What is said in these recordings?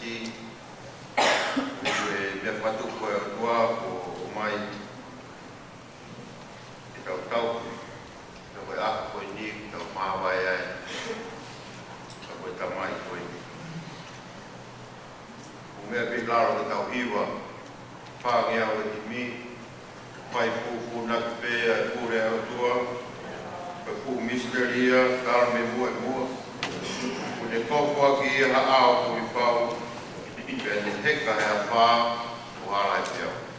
si me patu ko tua o mai e tau na ko a ko ni tau ma vai ai ko ta mai ko ni o me pe claro que tau iwa pa ngia o ti mi pai pu na pe a pure a tua pu misteria dar me mo o ne ko ki ha a o i pau and the heck I have far while I feel.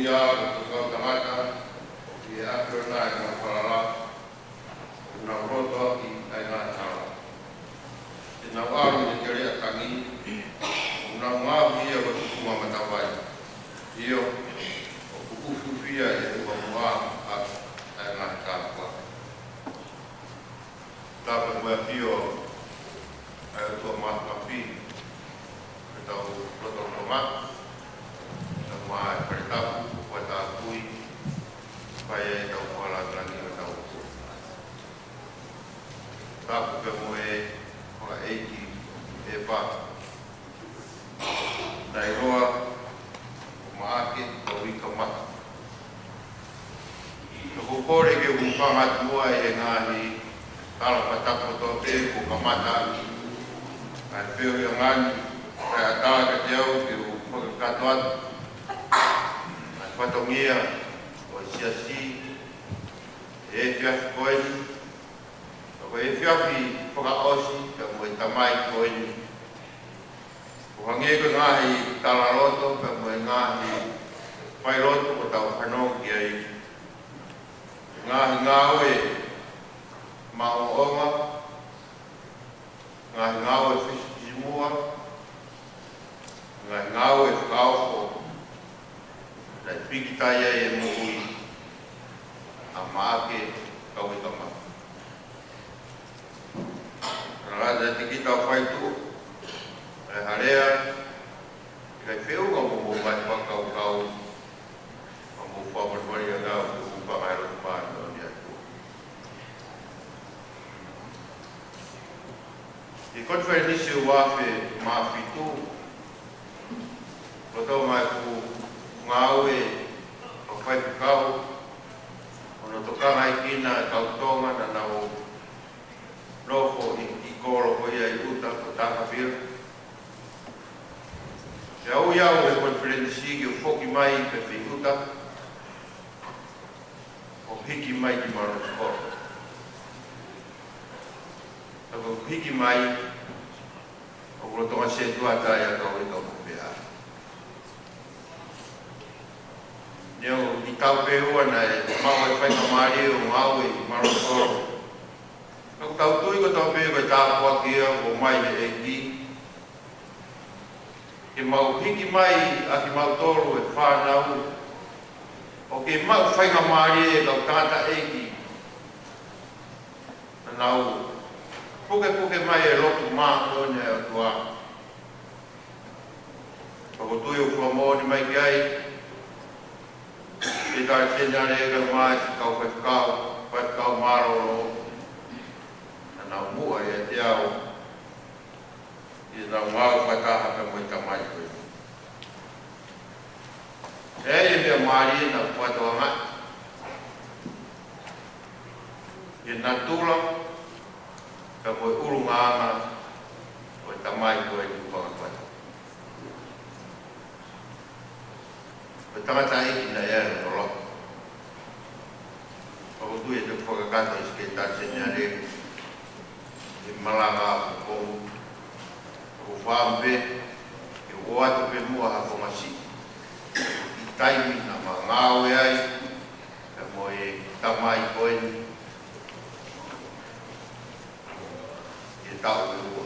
ia o kau tangata i aku na ka parala na roto i ai na tala ina waru ni kere atangi na ngawi ia ko kuma matawai io o kuku fia e ko wa ai na ka kwa ta ko fio ai to ma fi tau roto ma ma pertapu kuata kui pai tau pala lagi tau tapu ke moe o eiki e pa dai roa maake o wika mata ko kore ke umpanga tua e ngahi tala patapu to te ko kamata ai peo yo ngani ai tala ke teo ke o katoat patongia o siasi e fiafi koeni o e fiafi whakaosi ka mo e tamai koeni o hange ko ngahi talaroto ka mo e ngahi whairoto o tau whanau ki ai ngahi ngawe maonga ngahi ngawe whisikimua ngahi ngawe whakaofo dai piki taya e mui a maake kau i kama. Rada te kita whai tu, e harea, i kai wheu ka mo mai whakau kau, ka mo whamarwari a ngau, te upa mai roto pai no ni atu. I konwhai nisi o wafe maa fitu, roto mai ku ngawe o whai kau ono tokanga i kina kau tonga na nao lofo i koro ko ia i uta ko taka pira e au iau e konferensi ki o whoki mai pe whi uta o hiki mai ki maro skoro tako hiki mai o rotonga se tuata ia kau i kau pupea Neo i tau pehua na e mau e whai kamari o ngau i marosoro. Kau tau tui ko tau pehua i tāpua kia o mai me e ki. Ke mau hiki mai a ki mau toro e whanau. O ke mau whai kamari e kau tata e ki. Nau puke mai e lotu maa kone e atua. Kau tui o whamoni mai ki ai. I tai tēnā rega mai ki kau kau maroro. Na nau mua e te au. I nau ngau whakaha ka moi ka mai koe. E mea maari e nau whatoa ngai. I nā tūla ka moi uru ngāma koe ka mai koe ki whakakoe. O tangata hiki na ea no loko. O tu e te whakakato i ske tace ni are. I malanga a kukou. O whampe. I o atu pe mua hako masi. I taimi na ma ngāo e ai. Ka mo e tamai koeni. I tau e ua.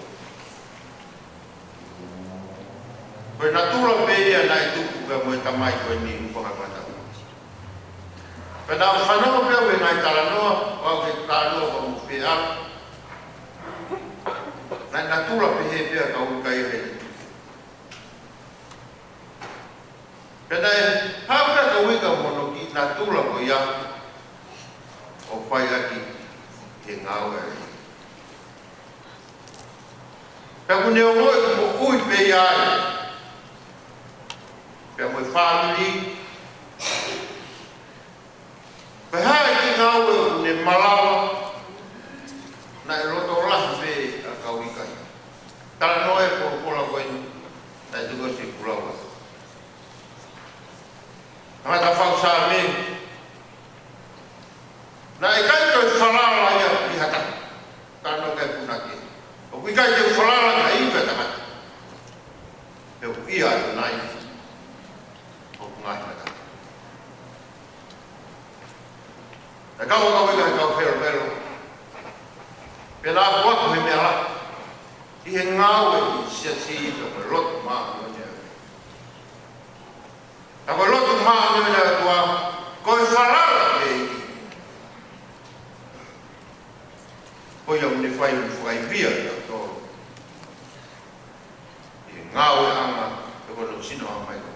Koe nā tūra pēia nai tuku ka mo e tamai koe ni whakakata. Pena o whanau pēo e ngai taranoa, wau ke tānoa wa mu whea. Nai nā tūra pēhe pēa ka ukai he. Pena e hauka ka wika mono ki nā tūra ko ia. O whai aki he ngāo e. Pea kune o ngoi mo ui pēia ai. Pea moe whāmiri. Pea hae ki ngāu e ne malawa. Na e roto lahi pē a kau ikai. Tala noe pōpola koe ni. Na e tuko si kulawa. Ngata whau sā me. Na e kai koe whalala ia i hata. Tala noe kai punake. O kui kai te whalala ka iwe tamata. Pea ia i nai. Ngahi mata. kau ika kau pero. Pela buat me mera. I he ngau e si to lot ma no ne. Ta ko lot ma no ne tua ko farala e. Ko yo ne fai via to. I ngau e anga ko no sino mai ko.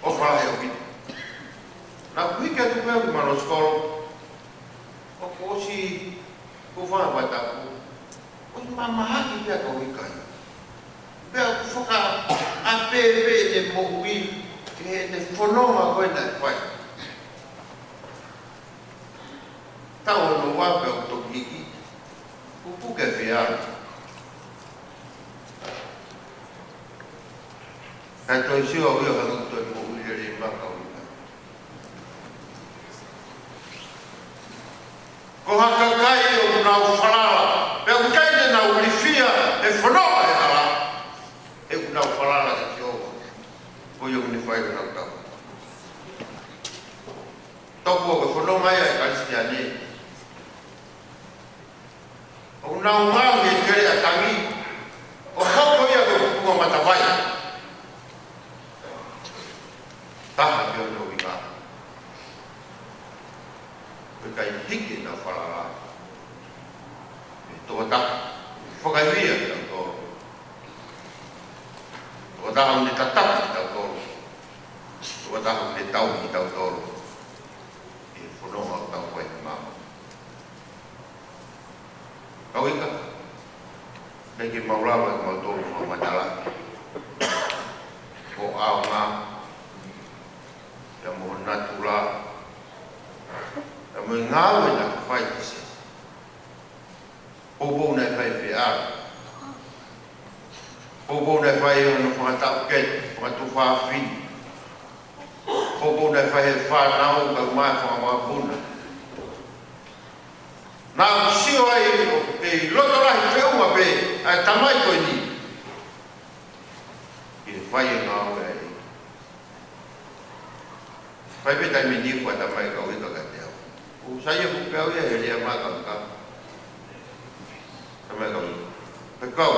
O fala e o na kuika tu pe ma no skolo. O ko si ko fa ba ta ko. O mama haki pe ko ika. Pe ko foka a pe de mo wi ke de fonoma ko na fai. Ta o no wa pe o to hiki. Ku ke fiar. Ta to si o yo ha to mo wi le ba ka. Ko haka kai o nau whalala. E o kai te nau rifia e whanoa e ala. E o nau whalala te ki oa. Ko iong ni whai o nau tau. Toko o whanoa mai e kalisi a ne. O nau ngau e kere a tangi. O hauko ia ko kukunga matawai. Taha ki o nau i ngā. Kai hiki na whalala. Tō ta whakaiwia ki tau tōro. Tō ta hau ne tataki ki tau tōro. Tō ta hau ne tau ki tau tōro. I whanonga o tau koe ki mama. Kau ika? Nei ki maurawa ki mau tōro whamatala. Ko ao ngā. Ia mo natula. Mo ngau e na whai kise. Popo nei whai whiara. Popo nei whai o na whakatau ket, whakatu whawhini. Popo nei whai he whanau ka mai whakamapuna. Nā sio ai e loto rahi whiunga pe, ai tamai koe ni. I whai e ngau e. Whai pe tai mi ni kua tamai kau ika ka te au. Saya buka ya dia makan kau. Sampai kau. Kau.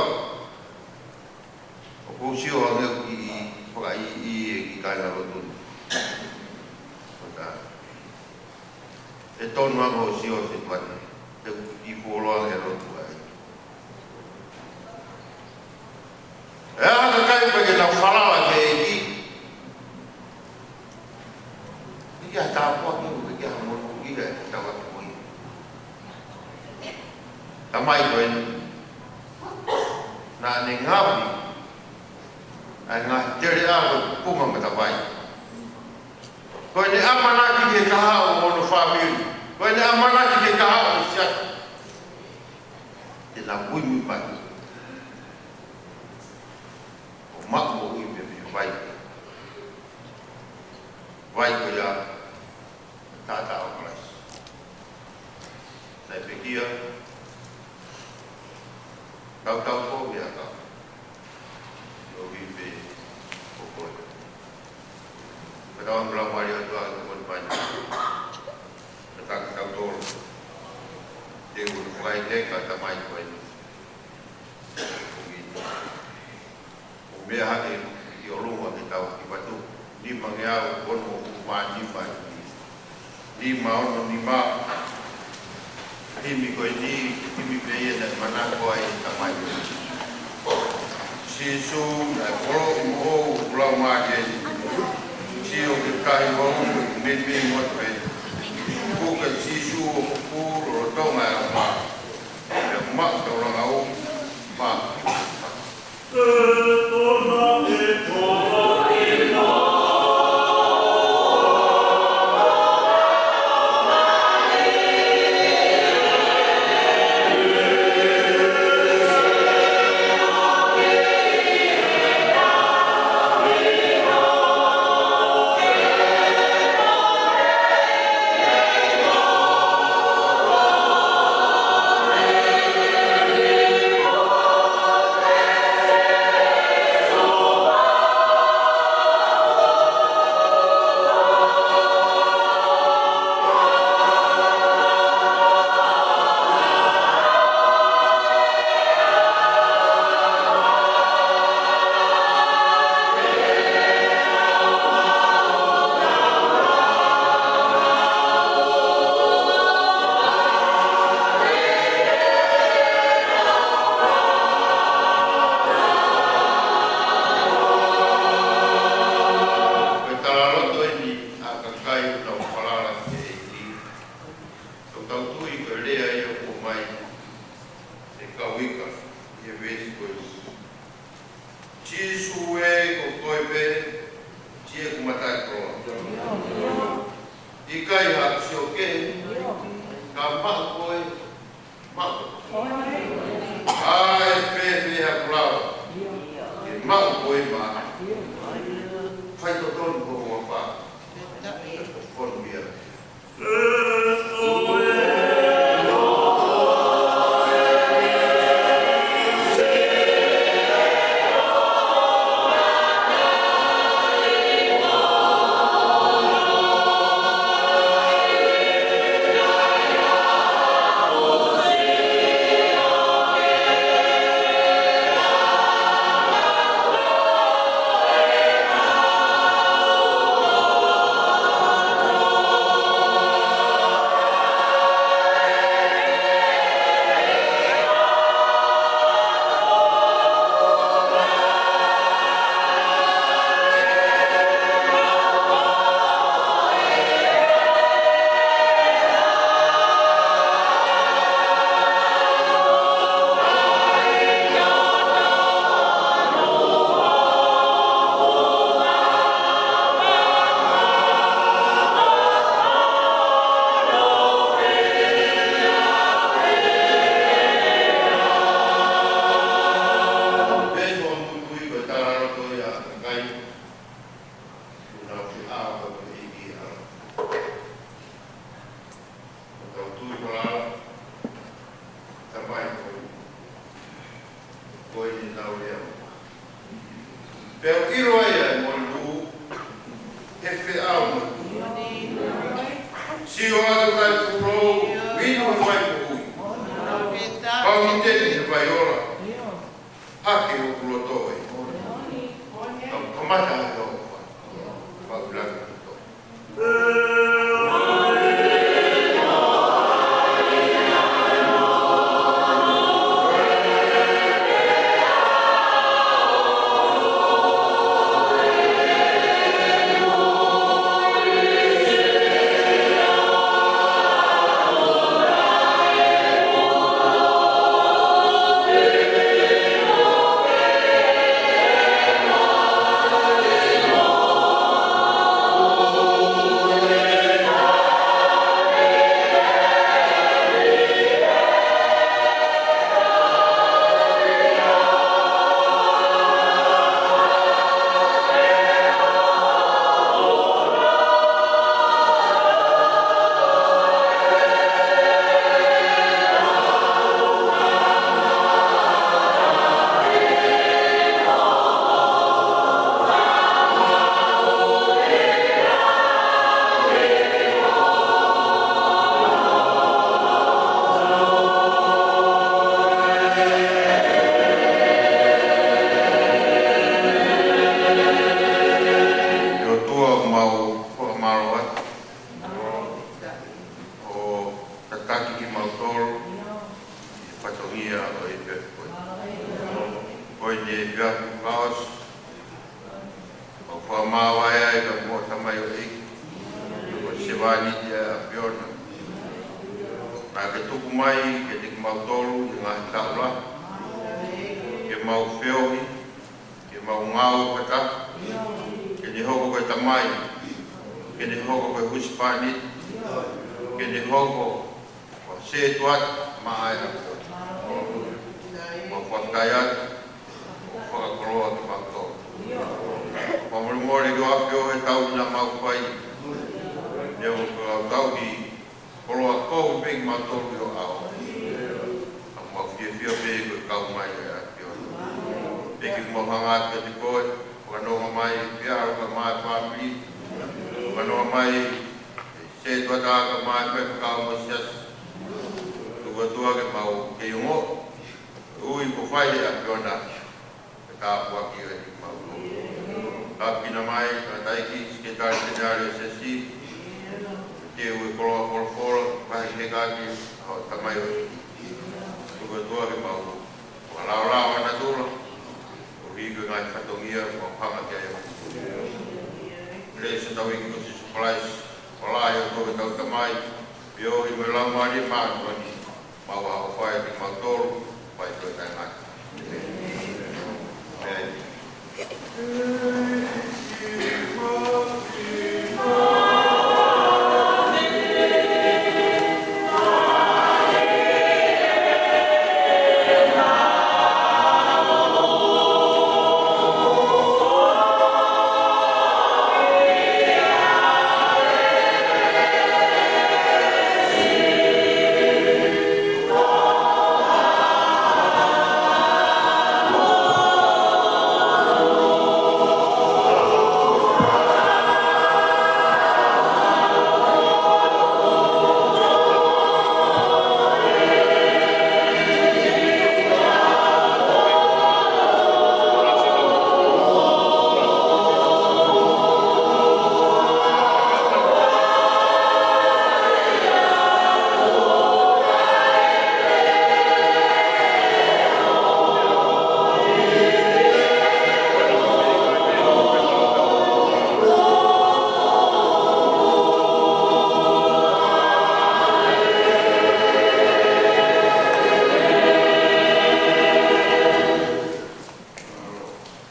Aku sih orang yang pakai i kana rotun. Maka. Eton mau sih orang situan. Di pulau yang rotun. Ada kau pergi nak salah lagi ini. Dia tak apa tu dia mau tawa koi. Tamai koe na ne ngawi ai ngā tere awa punga matawai. Koe ne amana ki ke kaha o mono whawiri. Koe ne amana ki ke kaha o siat. Te nā puimi pai. O mako ui me me vai. Vai koe a tata o klas. Sai pekia. Kau ko ya kau. Yo vive o koe. Kada ang lang wali ato ang kon panya. Katang kau toro. Dia ulu kai te kata mai koe. O mea hake i o lunga ki tau ki batu. Ni mangeau kon mo kuma ni mai. Ni mau ni ma. Himi koe ni, himi peye na mana koe tamai. Sisu na koro mo ulau maje. Sio ke kai mo me mo pe. Kuka sisu ku ro tonga ma. Ya ma to ro au ma. Chisu e ko koipe, chia kumatai proa. Ikai hak sioke, ka makoi, makoi. Ai pepe ha plau, ke makoi ma. Fai toton ko wapa, kon bia. Pero iro ai mo lu e fe au si o atu kai puro vino mai pui pau ni te ni vai ora hake o pulo toi kamata o pau blanco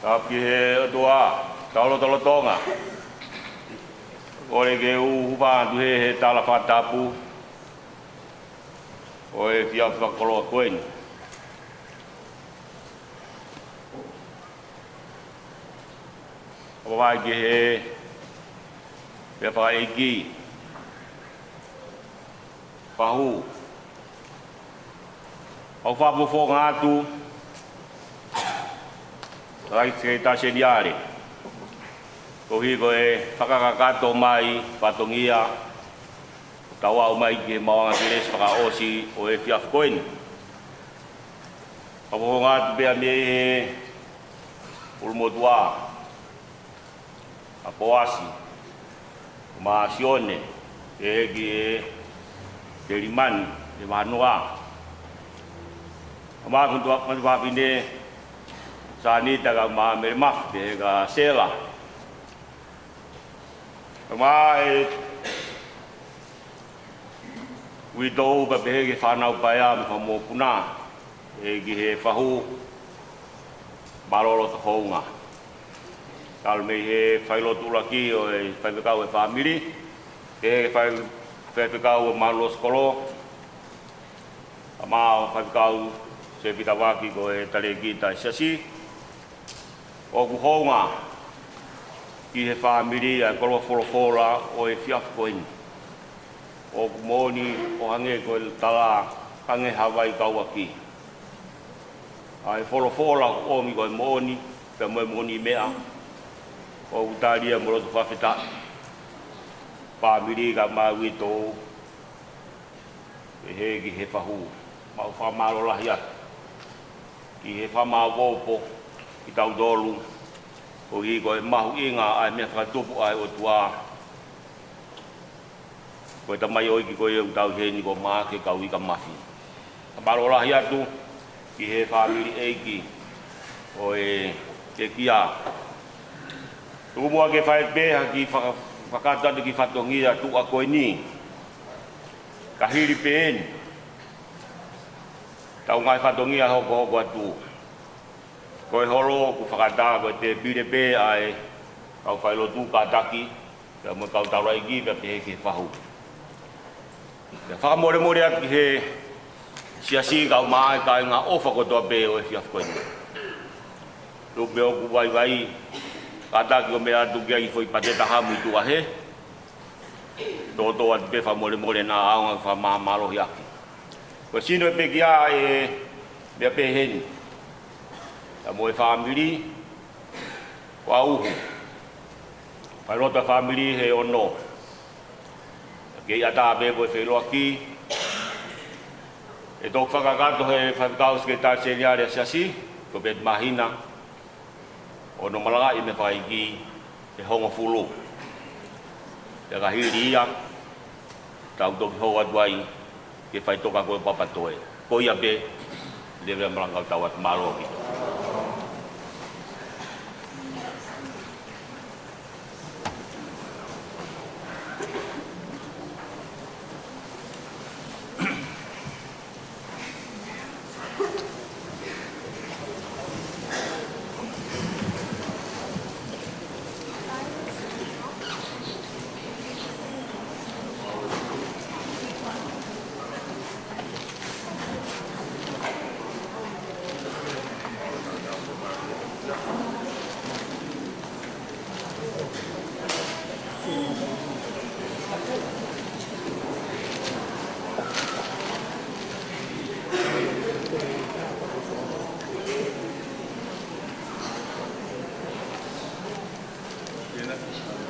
Tapi he doa, talo tonga. Ore ke uhupa tu he tala fatapu. Oi fia fakolo koin. Oi ke he pe fa egi. Pahu. Au fa fo ngatu. Rai se ta se diare. Ko hi ko e whakakakato mai patongia tawa mai ke maanga kires whakaosi o e whiafkoin. Kapo ngā tupea me he ulmotua a poasi ma sione e ki e te limani e manua. Ma kuntua pine sa ni taga ma me maf te ga sela. Mai wi do ba be ke whanau pai am ka mo puna e ki he whahu maroro te hounga. Tal me he whailotu laki o e whaipekau e whamiri e whaipekau e maroro skolo a maa whaipekau se pitawaki ko e tare kita sasi o ku hounga ki he whamiri a koroa wholofora o e whiafkoin. O ku moni o hange ko e tala hange Hawaii kauaki. A e wholofora o mi ko e moni, pe mo e moni mea. O ku taria morotu whawhita. Whamiri ka maui tō. E he ki he whahu. Mau whamaro lahi atu. Ki he whamawopo ki tau dolu. O hi ko e mahu inga ai mea whakatupu ai o tua. Ko e tamai oiki ko e utau heni ko maa ke kau ika mafi. A marolahi atu ki he whamiri eiki o e ke kia. Tuku mua ke whae peha ki whakatatu ki whatongia tu a koe ni. Ka hiri pehen. Tau ngai whatongia hoko hoko atu. Ko e holo ku whakata ko te birepe ai kau whailotu ka taki ka mo kau taurai ki ka pehe ke whahu. Ka whakamore more atu ki he siasi kau maai ka ngā ofa kotoa pe o e whiafkoini. Rupe o ku vai vai ka taki o mea atu kia i whoi pateta hamu i tua he. Toto atu pe whamore more nā aonga whamamaro hiaki. Ko sino e pe kia e mea pe heni. Ta mo e whamiri, wa uhu. Pai rota whamiri he ono. Kei ata bebo e wheloa ki. E tōk whakakato he whakakaus ke tā seriare asiasi, ko bet mahina. O no malanga i me whaiki e hongo fulu. Te kahiri ia, tau toki hoa duai, ke whai toka koe papatoe. Ko ia be, lewe malangau tawat marohi. Gracias.